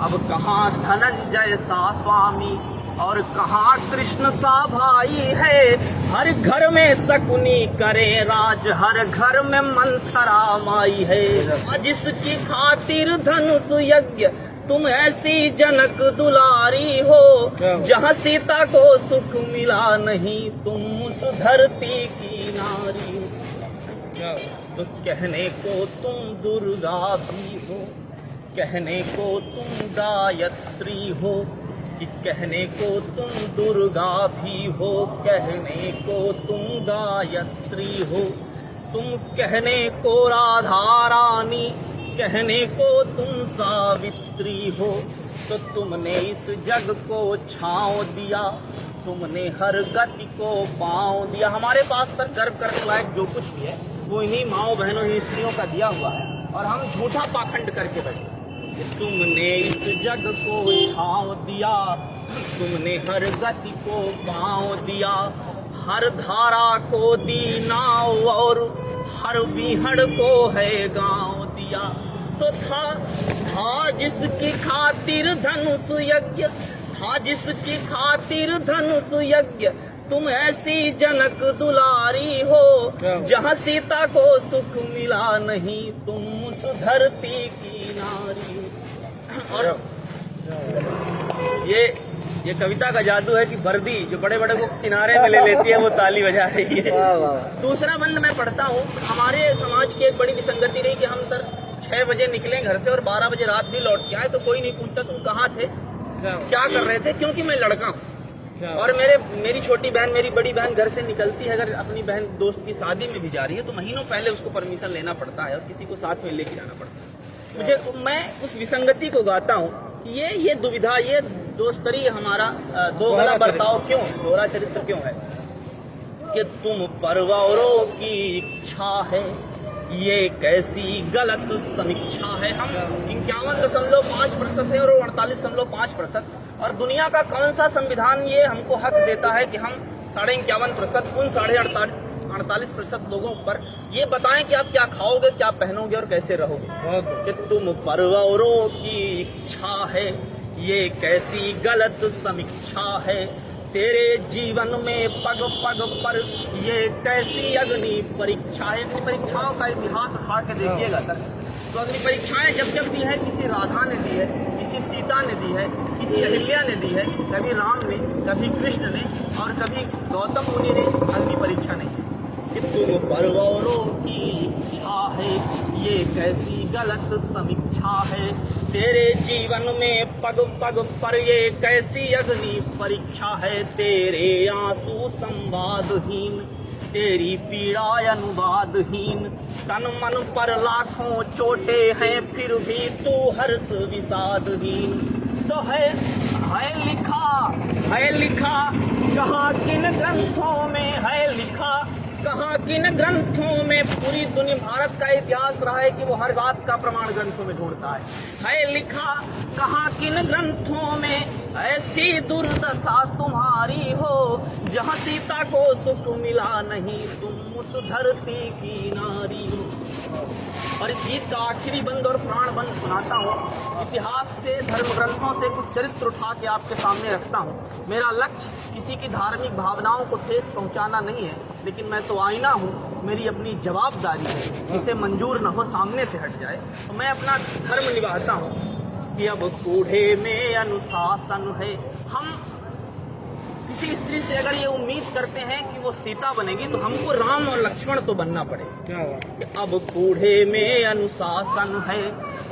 अब कहाँ धनंजय सा स्वामी और कहाँ कृष्ण सा भाई है। हर घर में शकुनी करे राज, हर घर में मंथरा माई है। जिसकी खातिर धनुष यज्ञ तुम ऐसी जनक दुलारी हो, जहाँ सीता को सुख मिला नहीं तुम उस धरती की नारी हो। तो कहने को तुम दुर्गा भी हो, कहने को तुम गायत्री हो, कि कहने को तुम दुर्गा भी हो, कहने को तुम गायत्री हो। तुम कहने को राधा रानी, कहने को तुम सावित्री हो। तो तुमने इस जग को छांव दिया, तुमने हर गति को पांव दिया। हमारे पास सर गर्व करने लायक जो कुछ भी है वो इन्हीं माओ बहनों ही स्त्रियों का दिया हुआ है, और हम झूठा पाखंड करके बैठे। तुमने इस जग को छांव दिया, तुमने हर गति को पांव दिया, हर धारा को दी नाव और हर बीहड़ को है गांव दिया। तो था जिसकी खातिर धनुष यज्ञ, था जिसकी खातिर धनुष यज्ञ तुम ऐसी जनक दुलारी हो, जहाँ सीता को सुख मिला नहीं तुम उस धरती की नारी हो। और ये कविता का जादू है कि वर्दी जो बड़े बड़े को किनारे में ले लेती है वो ताली बजा रही है। दूसरा बंद मैं पढ़ता हूँ। हमारे समाज की एक बड़ी विसंगति रही कि हम सर 6 बजे निकले घर से और 12 बजे रात भी लौट के आए, तो कोई नहीं पूछता तुम कहाँ थे, क्या कर रहे थे, क्योंकि मैं लड़का हूँ। और मेरी छोटी बहन, मेरी बड़ी बहन घर से निकलती है, अगर अपनी बहन दोस्त की शादी में भी जा रही है तो महीनों पहले उसको परमिशन लेना पड़ता है और किसी को साथ में लेके जाना पड़ता है। मैं उस विसंगति को गाता हूँ। ये दुविधा, ये दोस्तरी हमारा दो गला बर्ताव क्यों, दोहरा चरित्र क्यों है कि तुम परवारों की इच्छा है, ये कैसी गलत समीक्षा है। हम 51.5% है और 48.5%, और दुनिया का कौन सा संविधान ये हमको हक देता है कि हम 51.5% उन 48% लोगों पर ये बताएं कि आप क्या खाओगे, क्या पहनोगे और कैसे रहोगे। कि तुम परवारों की इच्छा है, ये कैसी गलत समीक्षा है। तेरे जीवन में पग पग पर ये कैसी अग्नि परीक्षा है। अग्नि परीक्षाओं का इतिहास उठा के देखिएगा सर, तो अग्नि परीक्षाएं जब दी है, किसी राधा ने दी है, किसी सीता ने दी है, किसी अहिल्या ने दी है, कभी राम ने, कभी कृष्ण ने और कभी गौतम मुनि ने अग्नि परीक्षा नहीं है। कि तुम परवारों की इच्छा है, ये कैसी गलत समीक्षा है। तेरे जीवन में पग पग पर ये कैसी अग्नि परीक्षा है। तेरे आंसू संवादहीन, तेरी पीड़ा अनुवादहीन, तन मन पर लाखों चोटे हैं फिर भी तू हर्ष विषादहीन। तो है लिखा कहाँ किन ग्रंथों में है लिखा, कहाँ किन ग्रंथों में। पूरी दुनिया, भारत का इतिहास रहा है कि वो हर बात का प्रमाण ग्रंथों में ढूंढता है लिखा कहाँ किन ग्रंथों में ऐसी दुर्दशा तुम्हारी हो, जहाँ सीता को सुख मिला नहीं तुम उस धरती की नारी हो। और इस गीत का आखिरी बंद और प्राण बंद सुनाता हूँ। इतिहास से, धर्म ग्रंथों से कुछ चरित्र उठा के आपके सामने रखता हूँ। मेरा लक्ष्य किसी की धार्मिक भावनाओं को ठेस पहुँचाना नहीं है, लेकिन मैं तो आईना हूँ, मेरी अपनी जवाबदारी है, जिसे मंजूर न हो सामने से हट जाए। तो मैं अपना धर्म निभाता हूँ कि अब कूढ़े में अनुशासन है। हम किसी स्त्री से अगर ये उम्मीद करते हैं कि वो सीता बनेगी तो हमको राम और लक्ष्मण तो बनना पड़ेगा। कि अब कूढ़े में अनुशासन है,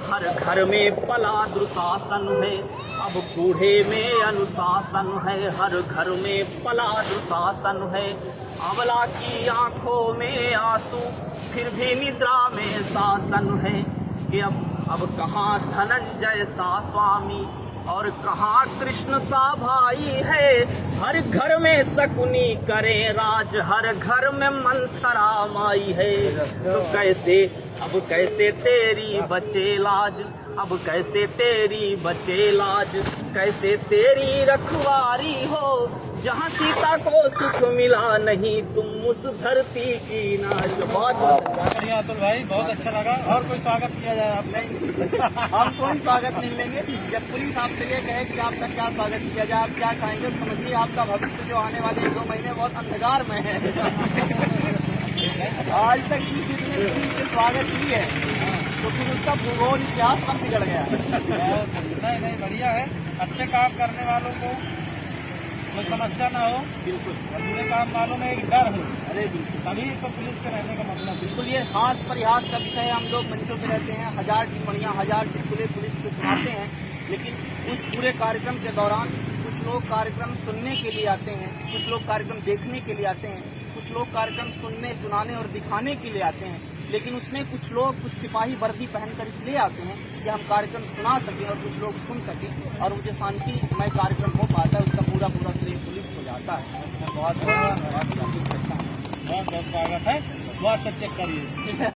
हर घर में पला दुशासन है। अब कूढ़े में अनुशासन है, हर घर में पला दुशासन है। अबला की आंखों में आंसू फिर भी निद्रा में शासन है। कि अब कहाँ धनंजय सा स्वामी और कहाँ कृष्ण सा भाई है। हर घर में शकुनी करे राज, हर घर में मंथरा माई है। तो कैसे अब कैसे तेरी बचे लाज, अब कैसे तेरी बचे लाज, कैसे तेरी रखवारी हो, जहाँ सीता को सुख मिला नहीं, तुम उस धरती की नाश। बहुत बढ़िया अतुल भाई, बहुत अच्छा लगा। और कोई स्वागत किया जाए आपने? हम कोई स्वागत नहीं लेंगे। जब पुलिस आपसे ये कहे कि आपका क्या स्वागत किया जाए, आप क्या खाएंगे, समझिए आपका भविष्य जो आने वाले 1-2 महीने बहुत अंधकार में है। आज तक जिसने पुलिस से स्वागत की है तो फिर उसका भूगोल इतिहास सब बिगड़ गया। नहीं बढ़िया है। अच्छे काम करने वालों को कोई समस्या ना हो, बिल्कुल बुरे काम वालों में एक डर हो, अरे बिल्कुल, तभी तो पुलिस के रहने का मतलब। बिल्कुल ये हास परिहास का विषय है। हम लोग मंचों पे रहते हैं, 1000 टिप्पणियां, 1000 चुटकुले पुलिस को सुनाते हैं, लेकिन उस पूरे कार्यक्रम के दौरान कुछ लोग कार्यक्रम सुनने के लिए आते हैं, कुछ लोग कार्यक्रम देखने के लिए आते हैं, कुछ लोग कार्यक्रम सुनने, सुनाने और दिखाने के लिए आते हैं, लेकिन उसमें कुछ लोग कुछ सिपाही वर्दी पहनकर इसलिए आते हैं कि हम कार्यक्रम सुना सकें और कुछ लोग सुन सकें, और मुझे शांतिमय कार्यक्रम हो पाता है, उसका पूरा श्रेय पुलिस को जाता है। बहुत बहुत स्वागत है। व्हाट्सएप चेक करिए।